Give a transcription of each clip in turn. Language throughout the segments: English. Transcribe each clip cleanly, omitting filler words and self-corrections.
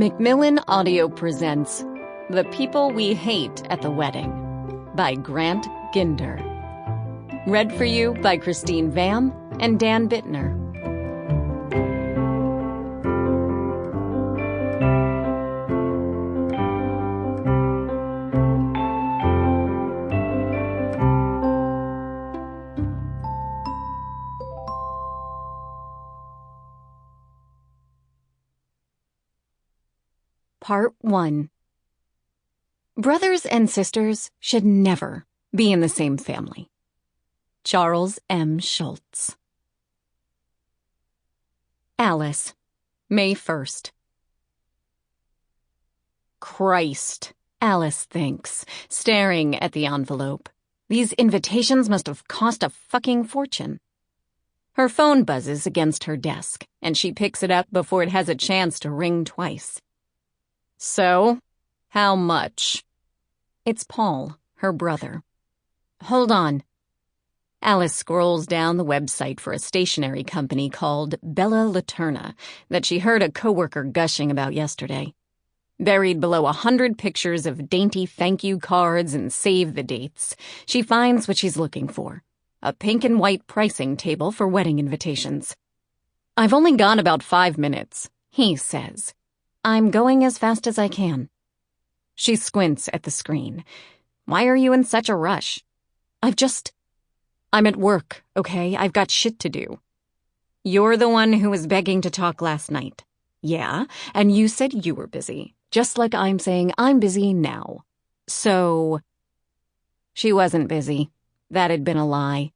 Macmillan Audio presents The People We Hate at the Wedding by Grant Ginder. Read for you by Kristen Hvam and Dan Bittner. Part 1. Brothers and sisters should never be in the same family. Charles M. Schulz. Alice, May 1st. Christ, Alice thinks, staring at the envelope. These invitations must have cost a fucking fortune. Her phone buzzes against her desk, and she picks it up before it has a chance to ring twice. So, how much? It's Paul, her brother. Hold on. Alice scrolls down the website for a stationery company called Bella Laterna that she heard a coworker gushing about yesterday. Buried below 100 pictures of dainty thank you cards and save the dates, she finds what she's looking for: a pink and white pricing table for wedding invitations. I've only gone about 5 minutes, he says. I'm going as fast as I can. She squints at the screen. Why are you in such a rush? I'm at work, okay? I've got shit to do. You're the one who was begging to talk last night. Yeah, and you said you were busy, just like I'm saying I'm busy now. So, she wasn't busy. That had been a lie.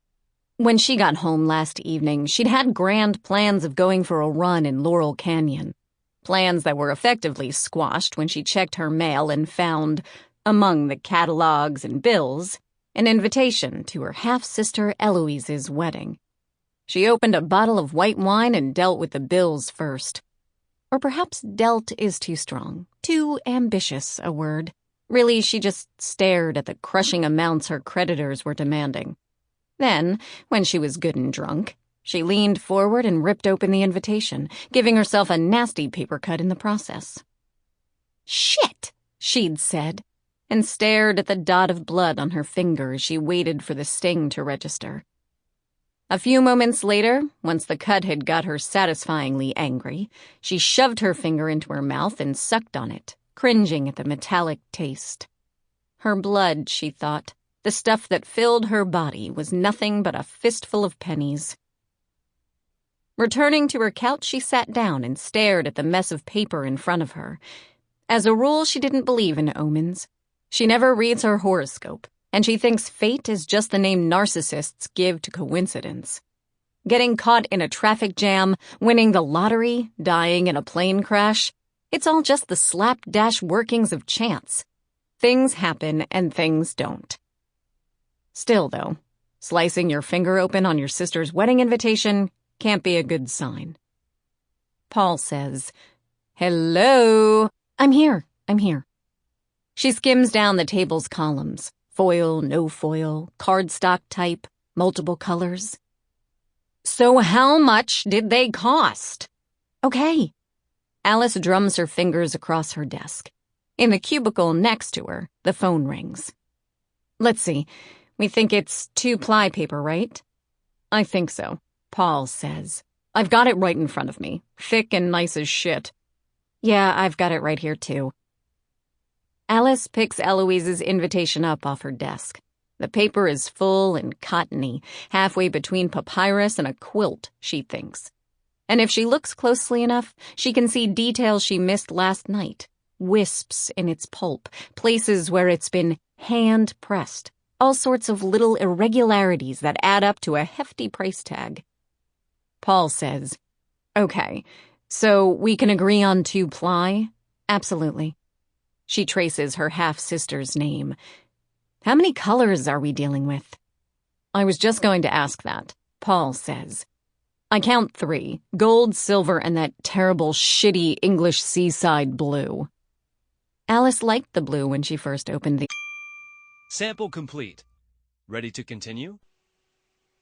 When she got home last evening, she'd had grand plans of going for a run in Laurel Canyon. Plans that were effectively squashed when she checked her mail and found, among the catalogs and bills, an invitation to her half-sister Eloise's wedding. She opened a bottle of white wine and dealt with the bills first. Or perhaps dealt is too strong, too ambitious a word. Really, she just stared at the crushing amounts her creditors were demanding. Then, when she was good and drunk, she leaned forward and ripped open the invitation, giving herself a nasty paper cut in the process. Shit, she'd said, and stared at the dot of blood on her finger as she waited for the sting to register. A few moments later, once the cut had got her satisfyingly angry, she shoved her finger into her mouth and sucked on it, cringing at the metallic taste. Her blood, she thought, the stuff that filled her body, was nothing but a fistful of pennies. Returning to her couch, she sat down and stared at the mess of paper in front of her. As a rule, she didn't believe in omens. She never reads her horoscope, and she thinks fate is just the name narcissists give to coincidence. Getting caught in a traffic jam, winning the lottery, dying in a plane crash, it's all just the slapdash workings of chance. Things happen and things don't. Still, though, slicing your finger open on your sister's wedding invitation can't be a good sign. Paul says, "Hello." I'm here. She skims down the table's columns. Foil, no foil, cardstock type, multiple colors. So how much did they cost? Okay. Alice drums her fingers across her desk. In the cubicle next to her, the phone rings. Let's see. We think it's 2-ply paper, right? I think so. Paul says. I've got it right in front of me. Thick and nice as shit. Yeah, I've got it right here, too. Alice picks Eloise's invitation up off her desk. The paper is full and cottony, halfway between papyrus and a quilt, she thinks. And if she looks closely enough, she can see details she missed last night. Wisps in its pulp, places where it's been hand-pressed, all sorts of little irregularities that add up to a hefty price tag. Paul says, Okay, so we can agree on 2-ply? Absolutely. She traces her half-sister's name. How many colors are we dealing with? I was just going to ask that, Paul says. I count 3, gold, silver, and that terrible, shitty English seaside blue. Alice liked the blue when she first opened the... Sample complete. Ready to continue?